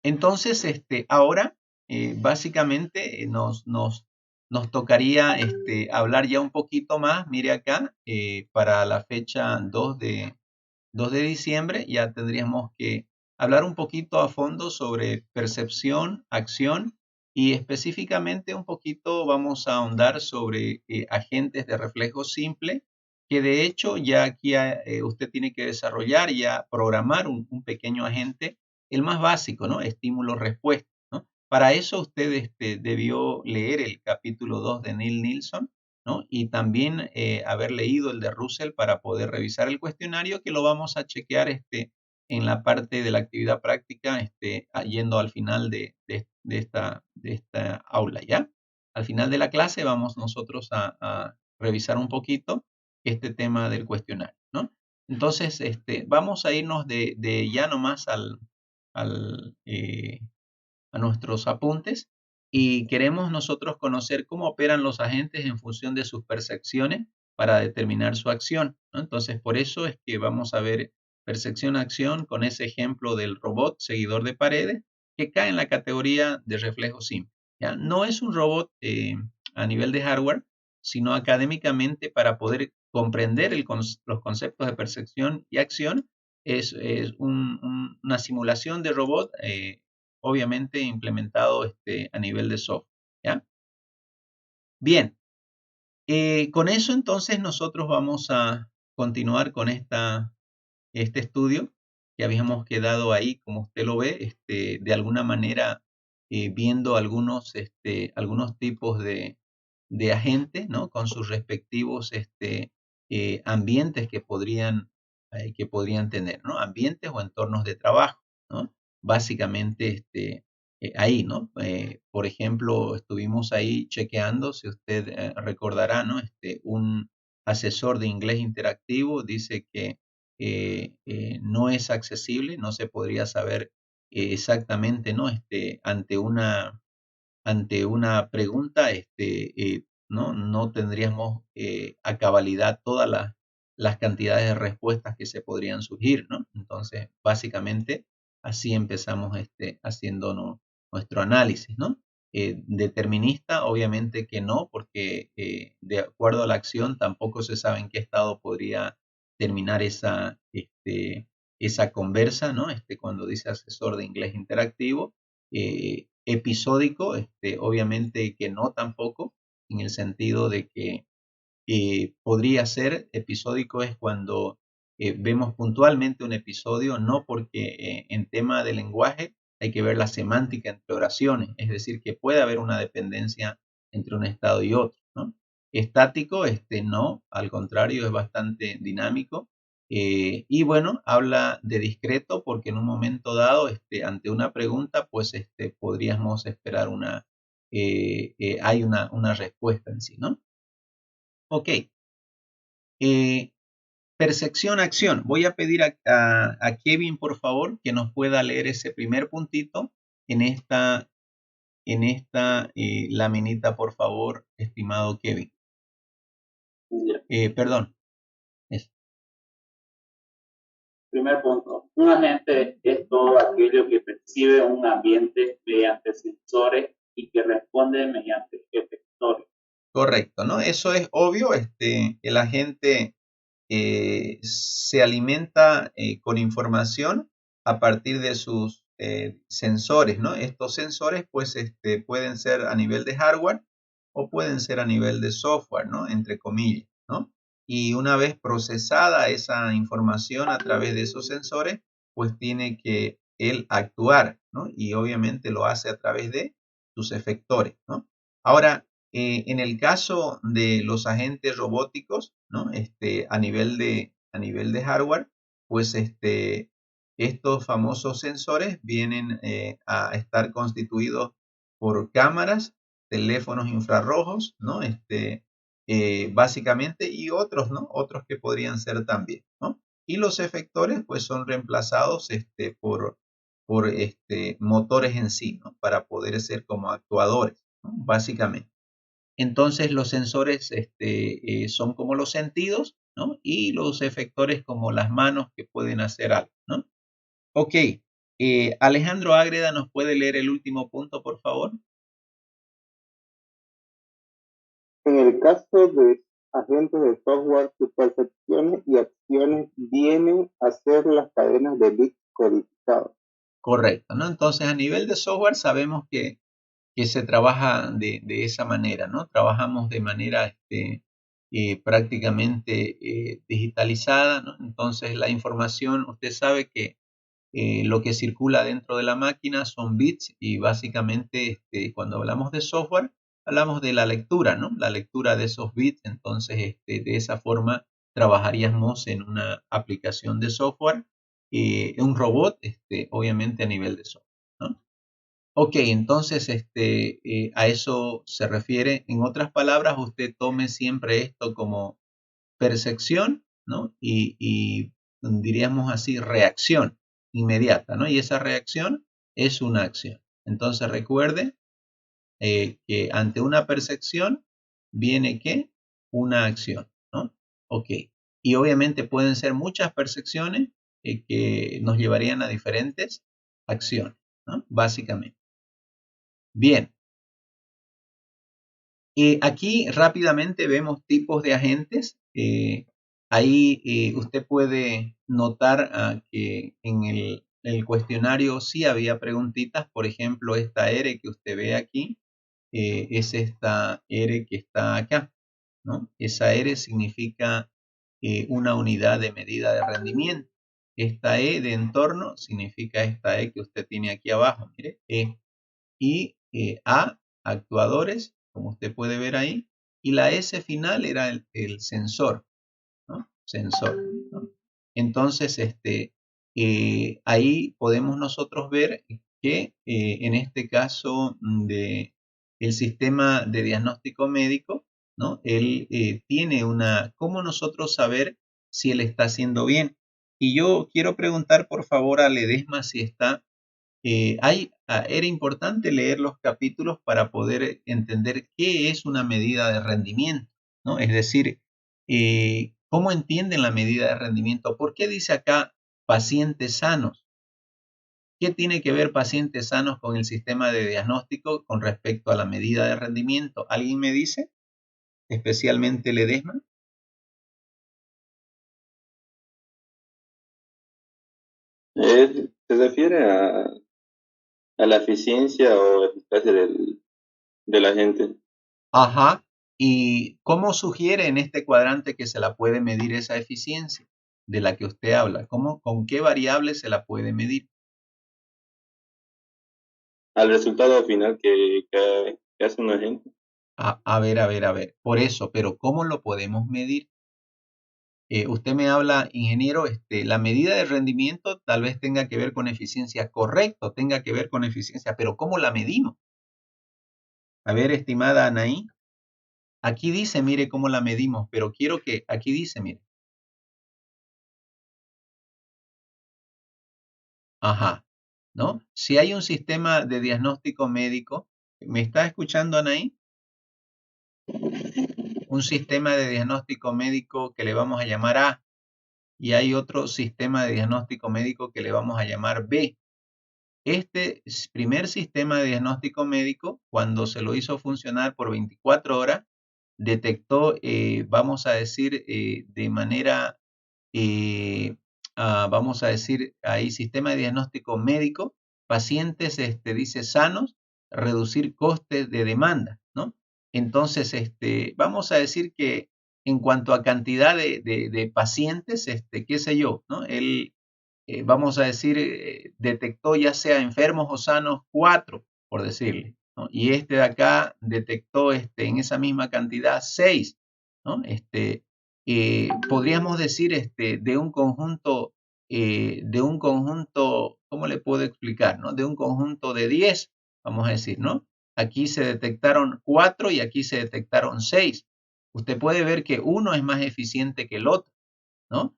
Entonces, ahora, básicamente, nos tocaría hablar ya un poquito más, mire acá, para la fecha 2 de diciembre, ya tendríamos que hablar un poquito a fondo sobre percepción, acción y específicamente un poquito vamos a ahondar sobre agentes de reflejo simple, que de hecho ya aquí usted tiene que desarrollar, ya programar un pequeño agente, el más básico, ¿no? Estímulo-respuesta, ¿no? Para eso usted debió leer el capítulo 2 de Neil Nilsson, ¿no? Y también haber leído el de Russell para poder revisar el cuestionario, que lo vamos a chequear en la parte de la actividad práctica, yendo al final de esta aula, ¿ya? Al final de la clase vamos nosotros a revisar un poquito este tema del cuestionario, ¿no? Entonces, vamos a irnos de ya nomás al, a nuestros apuntes y queremos nosotros conocer cómo operan los agentes en función de sus percepciones para determinar su acción, ¿no? Entonces, por eso es que vamos a ver percepción-acción con ese ejemplo del robot seguidor de paredes que cae en la categoría de reflejo simple, ¿ya? No es un robot a nivel de hardware, sino académicamente para poder comprender los conceptos de percepción y acción es una simulación de robot obviamente implementado a nivel de software, ¿ya? Bien, con eso entonces nosotros vamos a continuar con este estudio que habíamos quedado ahí, como usted lo ve, de alguna manera viendo algunos tipos de agentes, ¿no? Con sus respectivos ambientes que podrían tener, ¿no? Ambientes o entornos de trabajo, ¿no? Básicamente, ahí, ¿no? Por ejemplo, estuvimos ahí chequeando, si usted recordará, ¿no? Un asesor de inglés interactivo dice que no es accesible, no se podría saber exactamente, ¿no? Ante una pregunta, no tendríamos a cabalidad todas las cantidades de respuestas que se podrían surgir, ¿no? Entonces, básicamente, así empezamos haciendo nuestro análisis, ¿no? Determinista, obviamente que no, porque de acuerdo a la acción tampoco se sabe en qué estado podría terminar esa conversa, ¿no? Cuando dice asesor de inglés interactivo, episódico, obviamente que no tampoco, en el sentido de que podría ser episódico es cuando vemos puntualmente un episodio, no porque en tema de lenguaje hay que ver la semántica entre oraciones, es decir, que puede haber una dependencia entre un estado y otro, ¿no? Estático, no, al contrario, es bastante dinámico. Y bueno, habla de discreto porque en un momento dado, ante una pregunta, pues podríamos esperar hay una respuesta en sí, ¿no? Ok. Eh, percepción-acción. Voy a pedir a Kevin, por favor, que nos pueda leer ese primer puntito en esta laminita, por favor, estimado Kevin. Perdón. Es- Primer punto, un agente es todo aquello que percibe un ambiente mediante sensores y que responde mediante efectores. correcto, ¿no? Eso es obvio. El agente se alimenta con información a partir de sus sensores, ¿no? Estos sensores, pues, pueden ser a nivel de hardware o pueden ser a nivel de software, ¿no? Entre comillas, ¿no? Y una vez procesada esa información a través de esos sensores, pues tiene que él actuar, ¿no? Y obviamente lo hace a través de sus efectores, ¿no? Ahora, en el caso de los agentes robóticos, ¿no? A nivel de hardware, pues estos famosos sensores vienen a estar constituidos por cámaras, teléfonos infrarrojos, ¿no? Básicamente, y otros, ¿no? Otros que podrían ser también, ¿no? Y los efectores, pues son reemplazados por motores en sí, ¿no? Para poder ser como actuadores, ¿no? Básicamente. Entonces los sensores son como los sentidos, ¿no? Y los efectores como las manos que pueden hacer algo, ¿no? Ok, Alejandro Ágreda, ¿nos puede leer el último punto, por favor? En el caso de agentes de software, sus percepciones y acciones vienen a ser las cadenas de bits codificados. Correcto, ¿no? Entonces, a nivel de software sabemos que se trabaja de esa manera, ¿no? Trabajamos de manera prácticamente digitalizada, ¿no? Entonces, la información, usted sabe que lo que circula dentro de la máquina son bits y básicamente cuando hablamos de software, hablamos de la lectura, ¿no? La lectura de esos bits, entonces de esa forma trabajaríamos en una aplicación de software, un robot, obviamente a nivel de software, ¿no? Ok, entonces a eso se refiere. En otras palabras, usted tome siempre esto como percepción, ¿no? Y diríamos así, reacción inmediata, ¿no? Y esa reacción es una acción. Entonces recuerde que ante una percepción viene ¿qué? Una acción, ¿no? Ok. Y obviamente pueden ser muchas percepciones que nos llevarían a diferentes acciones, ¿no? Básicamente. Bien. Aquí rápidamente vemos tipos de agentes. Ahí usted puede notar que en el cuestionario sí había preguntitas. Por ejemplo, esta R que usted ve aquí es esta R que está acá, ¿no? Esa R significa una unidad de medida de rendimiento. Esta E de entorno significa esta E que usted tiene aquí abajo, mire, E. Y A, actuadores, como usted puede ver ahí, y la S final era el sensor, ¿no? Sensor, ¿no? Entonces, ahí podemos nosotros ver que en este caso de el sistema de diagnóstico médico, ¿no? Él tiene ¿cómo nosotros saber si él está haciendo bien? Y yo quiero preguntar, por favor, a Ledesma si está era importante leer los capítulos para poder entender qué es una medida de rendimiento, ¿no? Es decir, ¿cómo entienden la medida de rendimiento? ¿Por qué dice acá pacientes sanos? ¿Qué tiene que ver pacientes sanos con el sistema de diagnóstico con respecto a la medida de rendimiento? ¿Alguien me dice? Especialmente Ledesma. Se refiere a la eficiencia o eficacia de la gente. Ajá. ¿Y cómo sugiere en este cuadrante que se la puede medir esa eficiencia de la que usted habla? ¿Con qué variable se la puede medir? Al resultado final que hace un agente. A ver, a ver, a ver. Por eso, pero ¿cómo lo podemos medir? Usted me habla, ingeniero, la medida de rendimiento tal vez tenga que ver con eficiencia, correcto, tenga que ver con eficiencia, pero ¿cómo la medimos? A ver, estimada Anaí, aquí dice, mire cómo la medimos, pero quiero que, aquí dice, mire. Ajá, ¿no? Si hay un sistema de diagnóstico médico, ¿me está escuchando Anaí? Un sistema de diagnóstico médico que le vamos a llamar A y hay otro sistema de diagnóstico médico que le vamos a llamar B. Este primer sistema de diagnóstico médico, cuando se lo hizo funcionar por 24 horas, detectó, vamos a decir, de manera, vamos a decir, ahí sistema de diagnóstico médico, pacientes, dice, sanos, reducir costes de demanda, ¿no? Entonces, vamos a decir que en cuanto a cantidad de pacientes, qué sé yo, ¿no? Él vamos a decir, detectó ya sea enfermos o sanos 4, por decirle, ¿no? Y este de acá detectó en esa misma cantidad 6, ¿no? Podríamos decir de un conjunto, ¿cómo le puedo explicar? ¿No? De un conjunto de 10, vamos a decir, ¿no? Aquí se detectaron 4 y aquí se detectaron 6. Usted puede ver que uno es más eficiente que el otro, ¿no?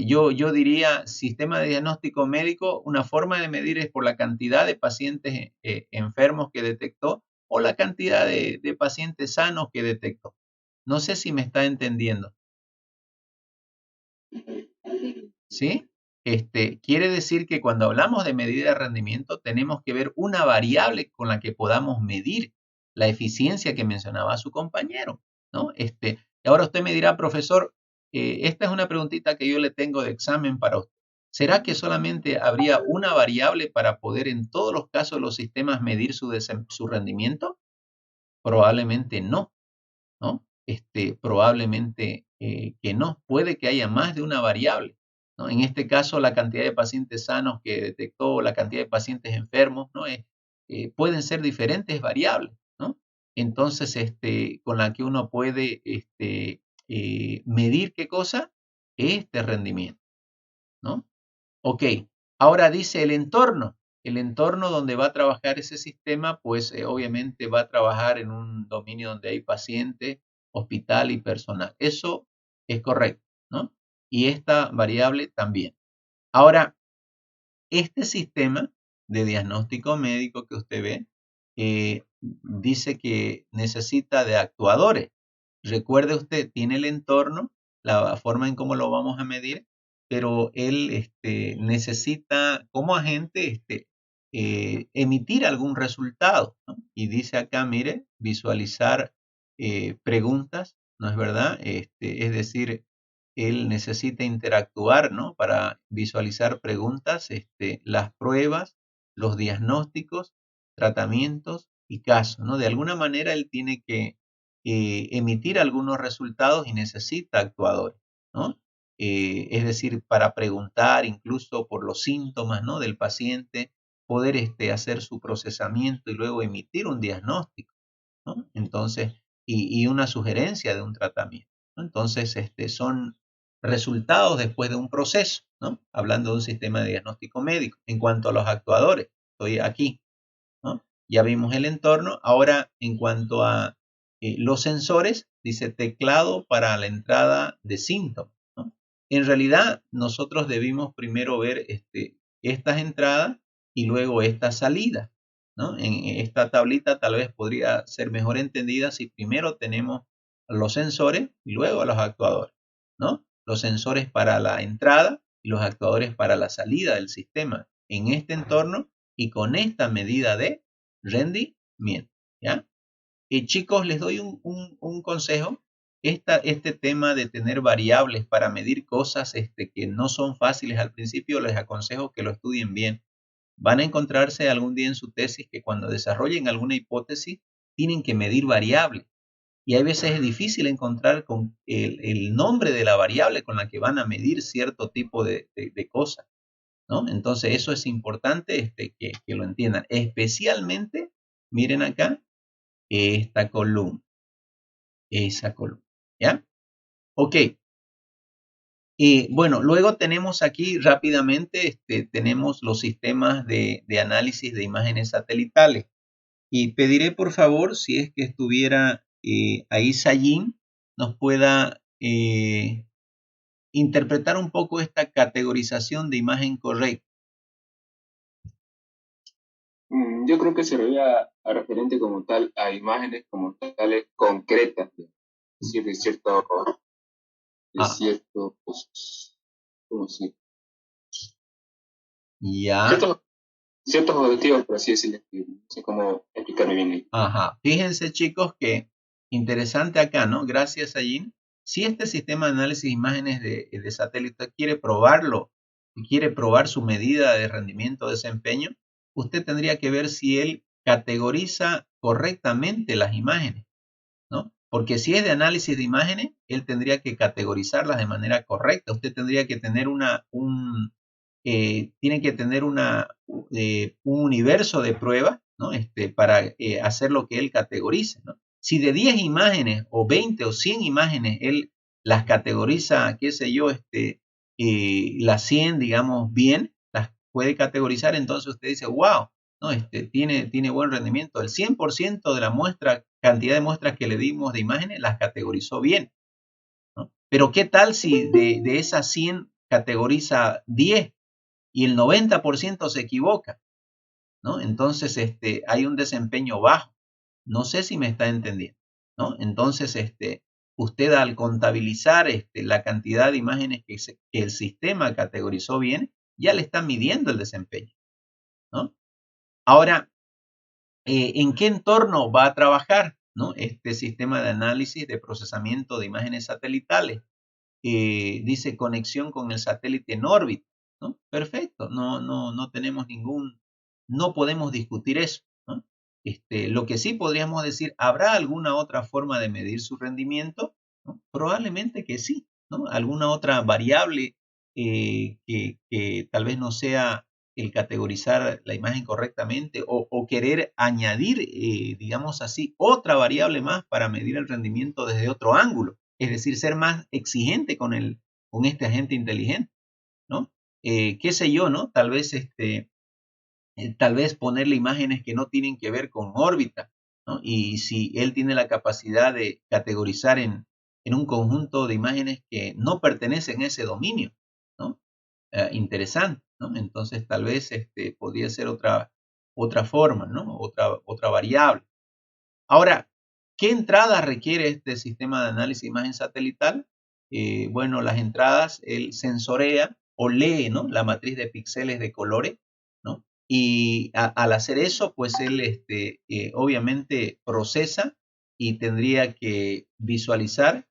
Yo diría, sistema de diagnóstico médico, una forma de medir es por la cantidad de pacientes enfermos que detectó o la cantidad de pacientes sanos que detectó. No sé si me está entendiendo. ¿Sí? Quiere decir que cuando hablamos de medida de rendimiento tenemos que ver una variable con la que podamos medir la eficiencia que mencionaba su compañero, ¿no? Ahora usted me dirá, profesor, esta es una preguntita que yo le tengo de examen para usted. ¿Será que solamente habría una variable para poder en todos los casos de los sistemas medir su rendimiento? Probablemente no, ¿no? Probablemente que no. Puede que haya más de una variable, ¿no? En este caso, la cantidad de pacientes sanos que detectó, la cantidad de pacientes enfermos, ¿no? Pueden ser diferentes variables, ¿no? Entonces, con la que uno puede medir qué cosa, este rendimiento, ¿no? Ok, ahora dice el entorno. El entorno donde va a trabajar ese sistema, pues obviamente va a trabajar en un dominio donde hay paciente, hospital y personal. Eso es correcto, ¿no? Y esta variable también. Ahora, este sistema de diagnóstico médico que usted ve, dice que necesita de actuadores. Recuerde usted, tiene el entorno, la forma en cómo lo vamos a medir, pero él necesita como agente emitir algún resultado, ¿no? Y dice acá, mire, visualizar preguntas, ¿no es verdad? Es decir, él necesita interactuar, ¿no? Para visualizar preguntas, las pruebas, los diagnósticos, tratamientos y casos, ¿no? De alguna manera él tiene que emitir algunos resultados y necesita actuadores, ¿no? Es decir, para preguntar incluso por los síntomas, ¿no? Del paciente, poder hacer su procesamiento y luego emitir un diagnóstico, ¿no? Entonces, y una sugerencia de un tratamiento, ¿no? Entonces, son resultados después de un proceso, ¿no? Hablando de un sistema de diagnóstico médico. En cuanto a los actuadores, estoy aquí, ¿no? Ya vimos el entorno. Ahora, en cuanto a los sensores, dice teclado para la entrada de síntomas, ¿no? En realidad, nosotros debimos primero ver estas entradas y luego esta salida, ¿no? En esta tablita tal vez podría ser mejor entendida si primero tenemos los sensores y luego los actuadores, ¿no? Los sensores para la entrada y los actuadores para la salida del sistema en este entorno y con esta medida de rendimiento, ¿ya? Y chicos, les doy un consejo. Este tema de tener variables para medir cosas que no son fáciles al principio, les aconsejo que lo estudien bien. Van a encontrarse algún día en su tesis que cuando desarrollen alguna hipótesis tienen que medir variables. Y hay veces es difícil encontrar con el nombre de la variable con la que van a medir cierto tipo de cosas, ¿no? Entonces eso es importante que lo entiendan. Especialmente, miren acá, esta columna, esa columna, ¿ya? Ok. Y bueno, luego tenemos aquí rápidamente, tenemos los sistemas de análisis de imágenes satelitales. Y pediré por favor, si es que estuviera ahí Sayin, nos pueda interpretar un poco esta categorización de imagen correcta. Yo creo que se refiere a referente como tal a imágenes como tales concretas, es decir, de cierto, pues, ¿cómo se? Ya. Ciertos objetivos, por así decirlo, no sé cómo explicarme bien ahí. Ajá. Fíjense, chicos, que interesante acá, ¿no? Gracias, Sayin. Si este sistema de análisis de imágenes de satélite quiere probarlo y quiere probar su medida de rendimiento o desempeño, usted tendría que ver si él categoriza correctamente las imágenes, ¿no? Porque si es de análisis de imágenes, él tendría que categorizarlas de manera correcta. Usted tendría que tener tiene que tener un universo de pruebas, ¿no? Para hacer lo que él categorice, ¿no? Si de 10 imágenes o 20 o 100 imágenes él las categoriza, qué sé yo, las 100, digamos, bien, las puede categorizar, entonces usted dice, wow, ¿no? Tiene buen rendimiento. El 100% de la muestra, cantidad de muestras que le dimos de imágenes, las categorizó bien, ¿no? Pero ¿qué tal si de esas 100 categoriza 10 y el 90% se equivoca, ¿no? Entonces, hay un desempeño bajo. No sé si me está entendiendo, ¿no? Entonces, usted al contabilizar la cantidad de imágenes que el sistema categorizó bien, ya le está midiendo el desempeño, ¿no? Ahora, ¿en qué entorno va a trabajar, ¿no? Este sistema de análisis de procesamiento de imágenes satelitales? Dice conexión con el satélite en órbita, ¿no? Perfecto, no tenemos no podemos discutir eso, ¿no? Lo que sí podríamos decir, ¿habrá alguna otra forma de medir su rendimiento? ¿No? Probablemente que sí, ¿no? Alguna otra variable que tal vez no sea el categorizar la imagen correctamente o querer añadir, digamos así, otra variable más para medir el rendimiento desde otro ángulo. Es decir, ser más exigente con este agente inteligente, ¿no? Qué sé yo, ¿no? Tal vez ponerle imágenes que no tienen que ver con órbita, ¿no? Y si él tiene la capacidad de categorizar en un conjunto de imágenes que no pertenecen a ese dominio, ¿no? Interesante, ¿no? Entonces tal vez podría ser otra forma, ¿no? Otra variable. Ahora, ¿qué entrada requiere este sistema de análisis de imagen satelital? Bueno, las entradas él sensorea o lee, ¿no? La matriz de píxeles de colores, ¿no? Y al hacer eso, pues él obviamente procesa y tendría que visualizar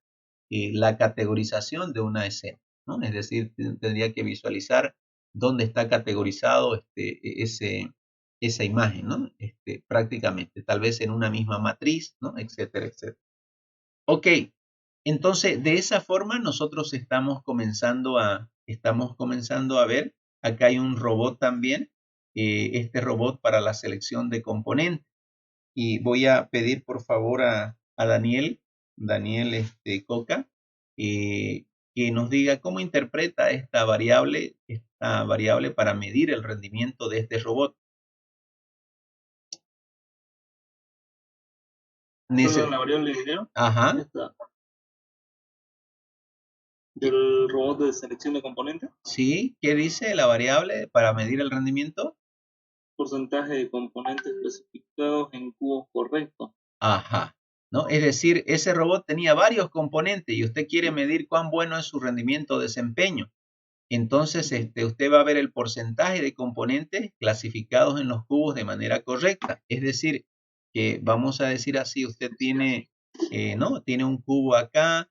la categorización de una escena, ¿no? Es decir, tendría que visualizar dónde está categorizado esa imagen, ¿no? Prácticamente, tal vez en una misma matriz, ¿no? Etcétera, etcétera. Ok, entonces de esa forma nosotros estamos comenzando a ver, acá hay un robot también, este robot para la selección de componentes. Y voy a pedir por favor a Daniel Coca, que nos diga cómo interpreta esta variable para medir el rendimiento de este robot. La variable de video. Ajá. Esta, del robot de selección de componentes. Sí, ¿qué dice la variable para medir el rendimiento? Porcentaje de componentes clasificados en cubos correctos. Ajá, ¿no? Es decir, ese robot tenía varios componentes y usted quiere medir cuán bueno es su rendimiento o desempeño. Entonces, usted va a ver el porcentaje de componentes clasificados en los cubos de manera correcta. Es decir, que vamos a decir así, usted tiene, ¿no? Tiene un cubo acá,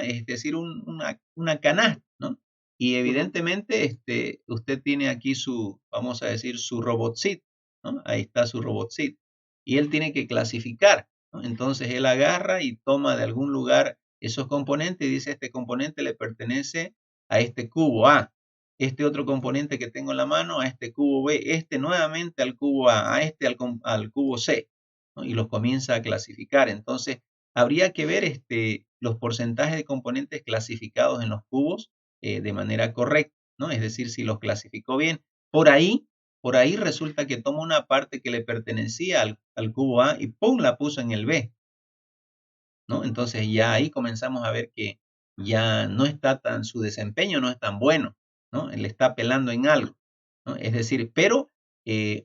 es decir, una canasta, ¿no? Y evidentemente, usted tiene aquí vamos a decir, su robotcito, ¿no? Ahí está su robotcito. Y él tiene que clasificar, ¿no? Entonces, él agarra y toma de algún lugar esos componentes y dice, este componente le pertenece a este cubo A, este otro componente que tengo en la mano a este cubo B, nuevamente al cubo A, al cubo C, ¿no? Y los comienza a clasificar. Entonces, habría que ver los porcentajes de componentes clasificados en los cubos de manera correcta, ¿no? Es decir, si los clasificó bien. Por ahí resulta que toma una parte que le pertenecía al cubo A y ¡pum! La puso en el B, ¿no? Entonces ya ahí comenzamos a ver que ya no está su desempeño no es tan bueno, ¿no? Le está pelando en algo, ¿no? Es decir, pero,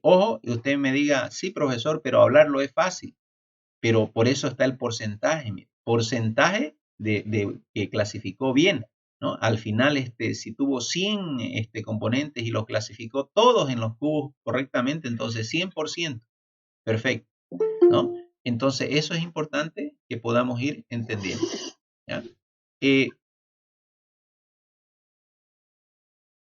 ojo, y usted me diga, sí, profesor, pero hablarlo es fácil, pero por eso está el porcentaje, porcentaje de que clasificó bien, ¿no? Al final, si tuvo 100 componentes y los clasificó todos en los cubos correctamente, entonces 100%, perfecto, ¿no? Entonces, eso es importante que podamos ir entendiendo, ¿ya?